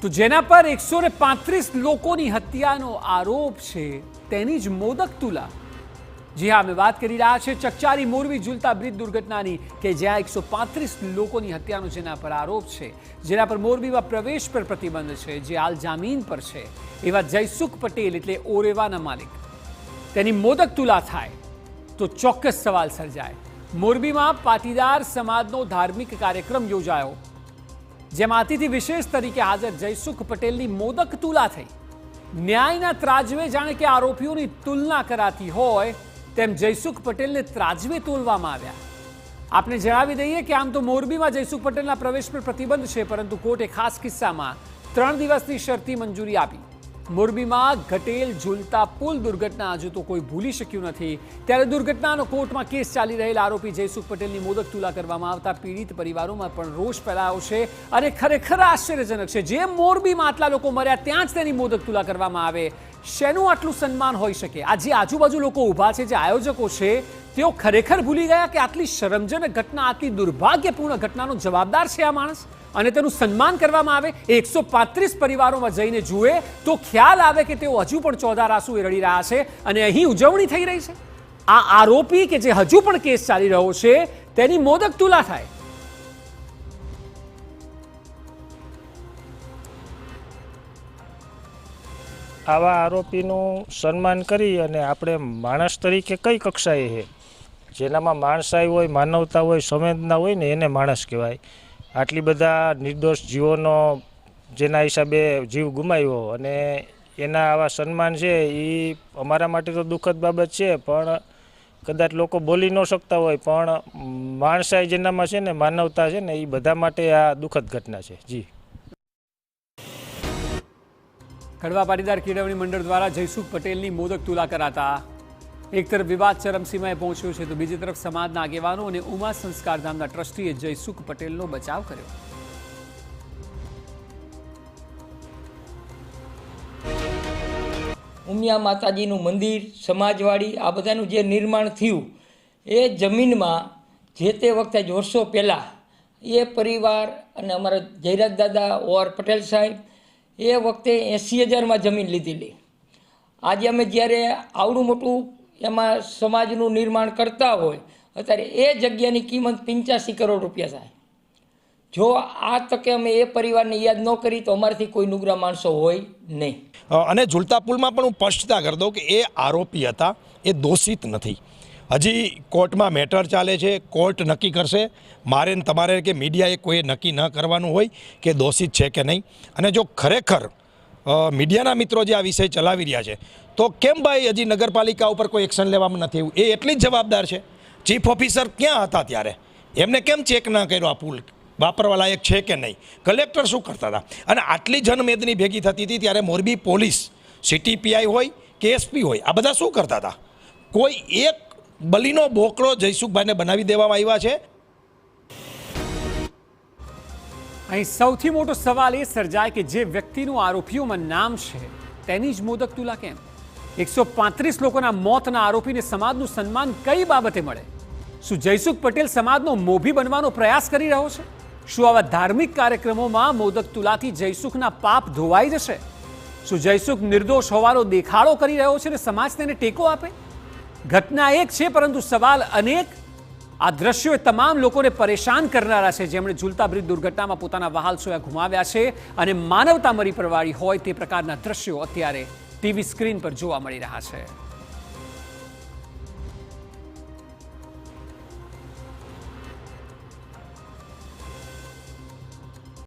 તો જેના પર 135 લોકોની હત્યાનો આરોપ છે તેની જ મોદક તુલા। જી હા, અમે વાત કરી રહ્યા છે ચકચારી મોરબી ઝૂલતા બ્રિજ દુર્ઘટનાની કે જ્યાં 135 લોકોની હત્યાનો જેના પર આરોપ છે, જેના પર મોરબીમાં પ્રવેશ પર પ્રતિબંધ છે, જે હાલ જામીન પર છે, એવા જયસુખ પટેલ એટલે ઓરેવાના માલિક તેની મોદક તુલા થાય તો ચોક્કસ સવાલ સર્જાય। મોરબીમાં પાટીદાર સમાજનો ધાર્મિક કાર્યક્રમ યોજાયો, જેમાં અતિથિ વિશેષ તરીકે હાજર જયસુખ પટેલની મોદક તુલા થઈ। ન્યાયના ત્રાજવે જાણે કે આરોપીઓની તુલના કરાતી હોય તેમ જયસુખ પટેલને ત્રાજવે તોલવામાં આવ્યા। આપને જણાવી દઈએ કે આમ તો મોરબીમાં જયસુખ પટેલના પ્રવેશ પર પ્રતિબંધ છે, પરંતુ કોર્ટે ખાસ કિસ્સામાં 3 દિવસની શરતી મંજૂરી આપી। મોરબીમાં ઘટેલ ઝૂલતા પુલ દુર્ઘટના હજુ તો કોઈ ભૂલી શક્યું નથી, ત્યારે દુર્ઘટનાનો કોર્ટમાં કેસ ચાલી રહેલ આરોપી જયસુખ પટેલની મોદક તુલા કરવામાં આવતા પીડિત પરિવારોમાં પણ રોષ ફેલાયો છે અને ખરેખર આશ્ચર્યજનક છે। જે મોરબીમાં આટલા લોકો મર્યા ત્યાં જ તેની મોદક તુલા કરવામાં આવે, શેનું આટલું સન્માન હોઈ શકે? આ જે આજુબાજુ લોકો ઊભા છે, જે આયોજકો છે, તેઓ ખરેખર ભૂલી ગયા કે આટલી શરમજનક ઘટના, આટલી દુર્ભાગ્યપૂર્ણ ઘટનાનો જવાબદાર છે આ માણસ, અને તેનું સન્માન કરવામાં આવે? 135 પરિવારોમાં જઈને જુએ તો ખ્યાલ આવે કે તેઓ હજુ પણ ચોધાર આંસુએ રડી રહ્યા છે અને અહીં ઉજવણી થઈ રહી છે। આ આરોપી કે જે હજુ પણ કેસ ચાલી રહ્યો છે તેની મોદક તુલા થાય। આવા આરોપીનું સન્માન કરી અને આપણે માણસ તરીકે કઈ કક્ષાએ છે, જેનામાં માણસાઈ હોય, માનવતા હોય, સંવેદના હોય ને એને માણસ કહેવાય। આટલી બધા નિર્દોષ જીવોનો જેના હિસાબે જીવ ગુમાવ્યો અને એના આવા સન્માન છે એ અમારા માટે તો દુઃખદ બાબત છે, પણ કદાચ લોકો બોલી ન શકતા હોય, પણ માણસાઈ જેનામાં છે ને, માનવતા છે ને, એ બધા માટે આ દુઃખદ ઘટના છે। જી કડવા પાટીદાર કેળવણી મંડળ દ્વારા જયસુખ પટેલની મોદક તુલા કરાતા એક તરફ વિવાદ ચરમસીમાએ પહોંચ્યો છે, તો બીજી તરફ સમાજના આગેવાનો અને ઉમા સંસ્કાર ધામના ટ્રસ્ટીએ જયસુખ પટેલનો બચાવ કર્યો। ઉમિયા માતાજીનું મંદિર, સમાજવાડી, આ બધાનું જે નિર્માણ થયું એ જમીનમાં જે તે વખતે વર્ષો પહેલાં એ પરિવાર અને અમારા જયરાજ દાદા ઓર પટેલ સાહેબ એ વખતે 80,000માં જમીન લીધેલી। આજે અમે જ્યારે આવડું મોટું એમાં સમાજનું નિર્માણ કરતા હોય, અત્યારે એ જગ્યાની કિંમત 85 કરોડ રૂપિયા થાય। જો આ તકે અમે એ પરિવારને યાદ ન કરી તો અમારાથી કોઈ નુગરા માણસો હોય નહીં। અને ઝૂલતા પુલમાં પણ હું સ્પષ્ટતા કરી દઉં કે એ આરોપી હતા, એ દોષિત નથી। હજી કોર્ટમાં મેટર ચાલે છે, કોર્ટ નક્કી કરશે। મારે ને તમારે કે મીડિયાએ કોઈ નક્કી ન કરવાનું હોય કે દોષિત છે કે નહીં। અને જો ખરેખર મીડિયાના મિત્રો જે આ વિષય ચલાવી રહ્યા છે, તો કેમ ભાઈ હજી નગરપાલિકા ઉપર કોઈ એક્શન લેવામાં નથી આવ્યું? એ એટલી જ જવાબદાર છે। ચીફ ઓફિસર ક્યાં હતા ત્યારે? એમને કેમ ચેક ના કર્યો આ પુલ વાપરવા લાયક છે કે નહીં? કલેક્ટર શું કરતા હતા? અને આટલી જનમેદની ભેગી થતી હતી ત્યારે મોરબી પોલીસ, સિટી પીઆઈ હોય કે એસપી હોય, આ બધા શું કરતા હતા? કોઈ એક બલીનો બોકડો જયસુખભાઈને બનાવી દેવામાં આવ્યા છે। અહીં સૌથી મોટો સવાલ એ સર્જાય કે જે વ્યક્તિનું આરોપીઓમાં નામ છે તેની જ મોદક તુલા કેમ? 135 લોકોના મોતના આરોપીને સમાજનું સન્માન કઈ બાબતે મળે? શું જયસુખ પટેલ સમાજનો મોભી બનવાનો પ્રયાસ કરી રહ્યો છે? શું આવા ધાર્મિક કાર્યક્રમોમાં મોદક તુલાથી જયસુખના પાપ ધોવાઈ જશે? શું જયસુખ નિર્દોષ હોવાનો દેખાડો કરી રહ્યો છે અને સમાજ તેને ટેકો આપે? ઘટના એક છે, પરંતુ સવાલ અનેક। આ દ્રશ્યો તમામ લોકોને પરેશાન કરનારા છે, જેમણે ઝૂલતા બ્રિજ દુર્ઘટનામાં પોતાના વહાલ સોયા ગુમાવ્યા છે અને માનવતા મરી પરવાળી હોય તે પ્રકારના દ્રશ્યો અત્યારે ટીવી સ્ક્રીન પર જોવા મળી રહ્યા છે।